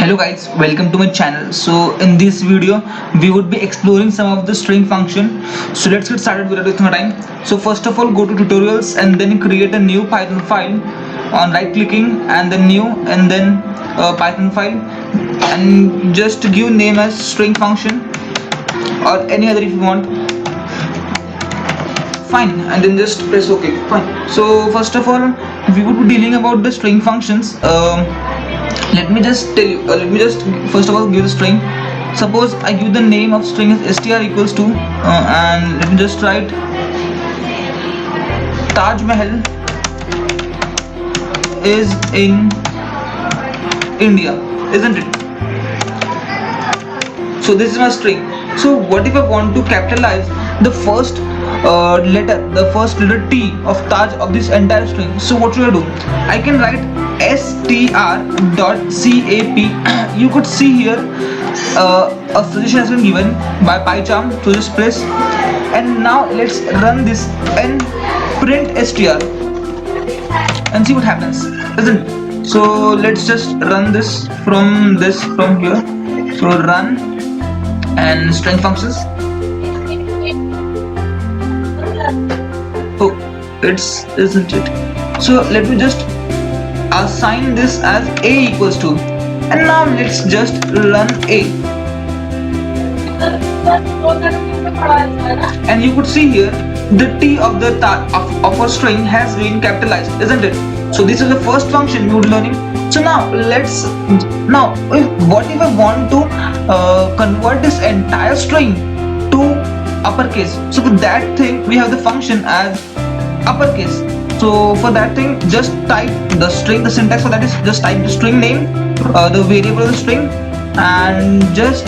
Hello guys, welcome to my channel. So in this video we would be exploring some of the string function. So let's get started without wasting time. So first of all, go to tutorials and then create a new Python file on right clicking and then new and then Python file, and just give name as string function or any other if you want. Fine, and then just press OK. Fine. So first of all, we would be dealing about the string functions. Let me just tell you, let me just first of all give the string. Suppose I give the name of string as str equals to and let me just write Taj Mahal is in India, isn't it? So this is my string. So what if I want to capitalize the first letter T of Taj of this entire string? So what should I do? I can write str.cap. You could see here a suggestion has been given by PyCharm, so just press, and now let's run this and print str and see what happens, isn't it? So let's just run this from here. So run and string functions. Oh, isn't it? So let me just assign this as a equals to, and now let's just run a, and you could see here the T of the of our string has been capitalized, isn't it? So this is the first function we would learning. So now what if I want to convert this entire string to uppercase? So for that thing we have the function as uppercase. So for that thing, just type the string, the syntax for that is just type the string name, the variable of the string, and just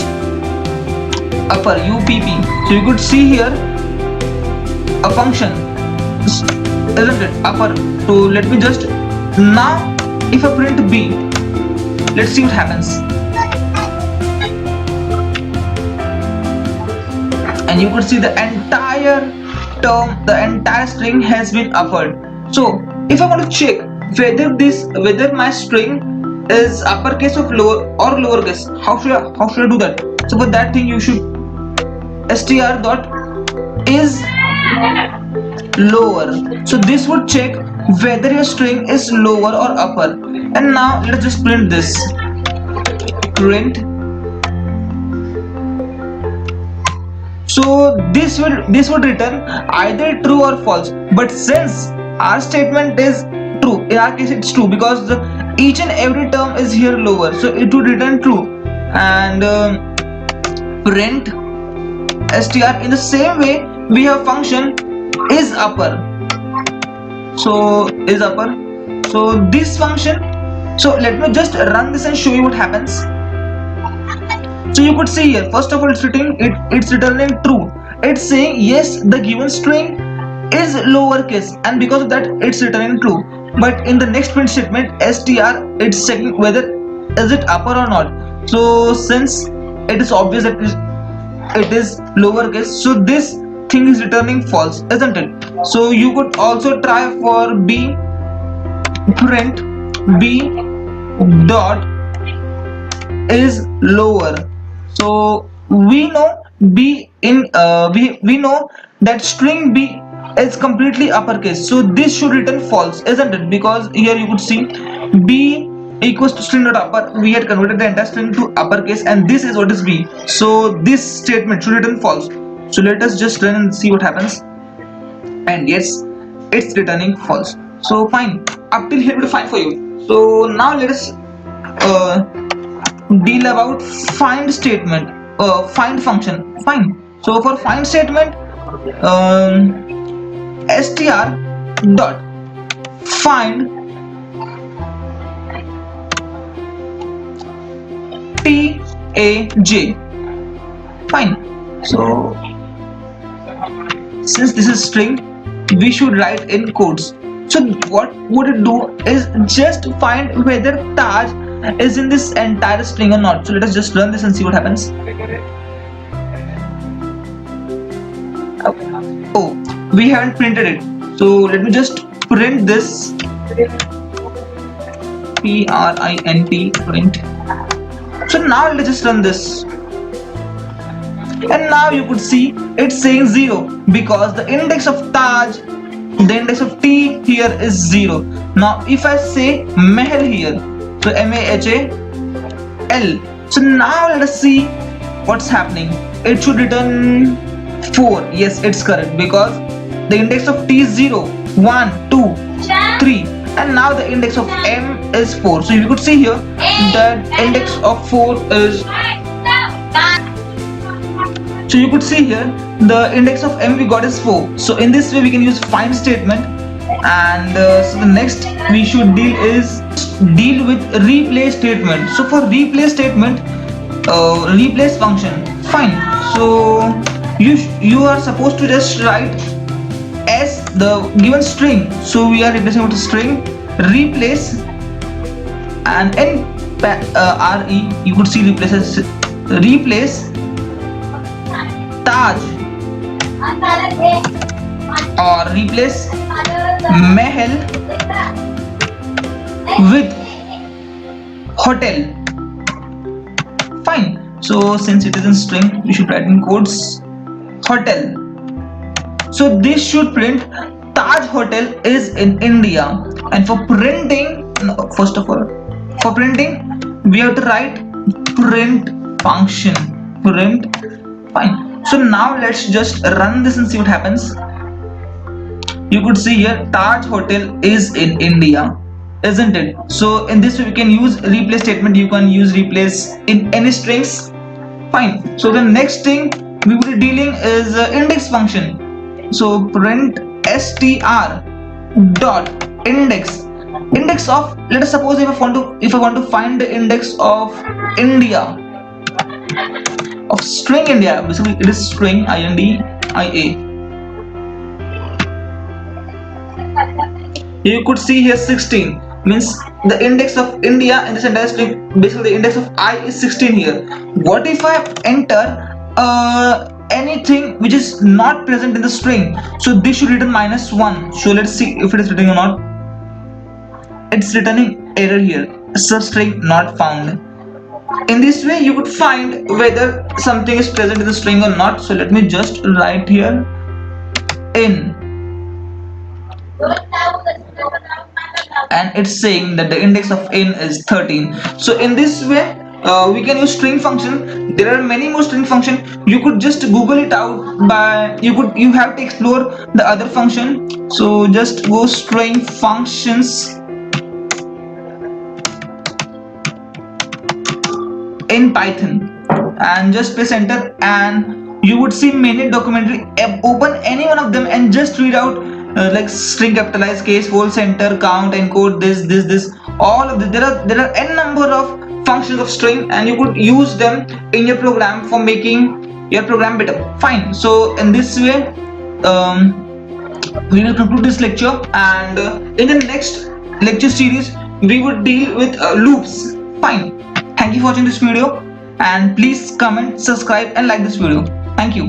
upper UPP. So you could see here a function, isn't it? Upper. So let me just, now if I print B, let's see what happens. And you could see the entire term, the entire string has been uppered. So if I want to check whether my string is uppercase or lowercase, how should I do that? So for that thing you should str dot is lower. So this would check whether your string is lower or upper. And now let's just print this. Print. So this would return either true or false. But since our statement is true, in our case it's true because each and every term is here lower, so it would return true. And print str, in the same way we have function is upper. So is upper. So this function, so let me just run this and show you what happens. So you could see here, first of all it's returning true. It's saying yes, the given string is lowercase, and because of that it's returning true. But in the next print statement str, it's checking whether is it upper or not. So since it is obvious that it is lowercase, so this thing is returning false, isn't it? So you could also try for B, print B dot is lower. So we know B in we know that string B is completely uppercase, so this should return false, isn't it? Because here you could see B equals to string dot upper, we had converted the entire string to uppercase, and this is what is B. So this statement should return false. So let us just run and see what happens. And yes, it's returning false. So fine, up till here it will fine for you. So now let us deal about find statement, find function. Fine. So for find statement, str dot find Taj. Fine. So since this is string, we should write in quotes. So what would it do is just find whether Taj is in this entire string or not. So let us just run this and see what happens. Oh, we haven't printed it. So let me just print this. print, So now let's just run this. And now you could see it's saying 0 because the index of Taj, the index of T here is 0. Now if I say Mahal here, so MAHAL, so now let us see what's happening. It should return 4. Yes, it's correct because the index of T is 0, 1, 2, 3, and now the index of M is 4. So you could see here that index of 4 is, so you could see here the index of M we got is 4. So in this way we can use find statement, and so the next we should deal with replace statement. So for replace statement, replace function, fine. So you are supposed to just write as the given string. So we are replacing with a string, replace, and in RE you could see replaces replace Taj or replace Mahal with hotel. Fine. So since it is in string, we should write in quotes hotel. So this should print Taj Hotel is in India. And for printing, first of all, for printing we have to write print function. Print. Fine. So now let's just run this and see what happens. You could see here Taj Hotel is in India, isn't it? So in this way we can use replace statement. You can use replace in any strings. Fine. So the next thing we will be dealing is index function. So print str dot index of, let us suppose if I want to find the index of India, of string India, basically it is string INDIA. You could see here 16 means the index of India in this entire string, basically the index of I is 16 here. What if I enter anything which is not present in the string? So this should return -1. So let's see if it is returning or not. It's returning error here, substring not found. In this way you could find whether something is present in the string or not. So let me just write here in, and it's saying that the index of in is 13. So in this way we can use string function. There are many more string function. You could just Google it out by, you have to explore the other function. So just go string functions in Python and just press enter, and you would see many documentary. Open any one of them and just read out like string capitalize, case, hold, center, count, encode, this, all of this. There are n number of functions of string, and you could use them in your program for making your program better. Fine. So in this way we will conclude this lecture, and in the next lecture series we would deal with loops. Fine. Thank you for watching this video, and please comment, subscribe and like this video. Thank you.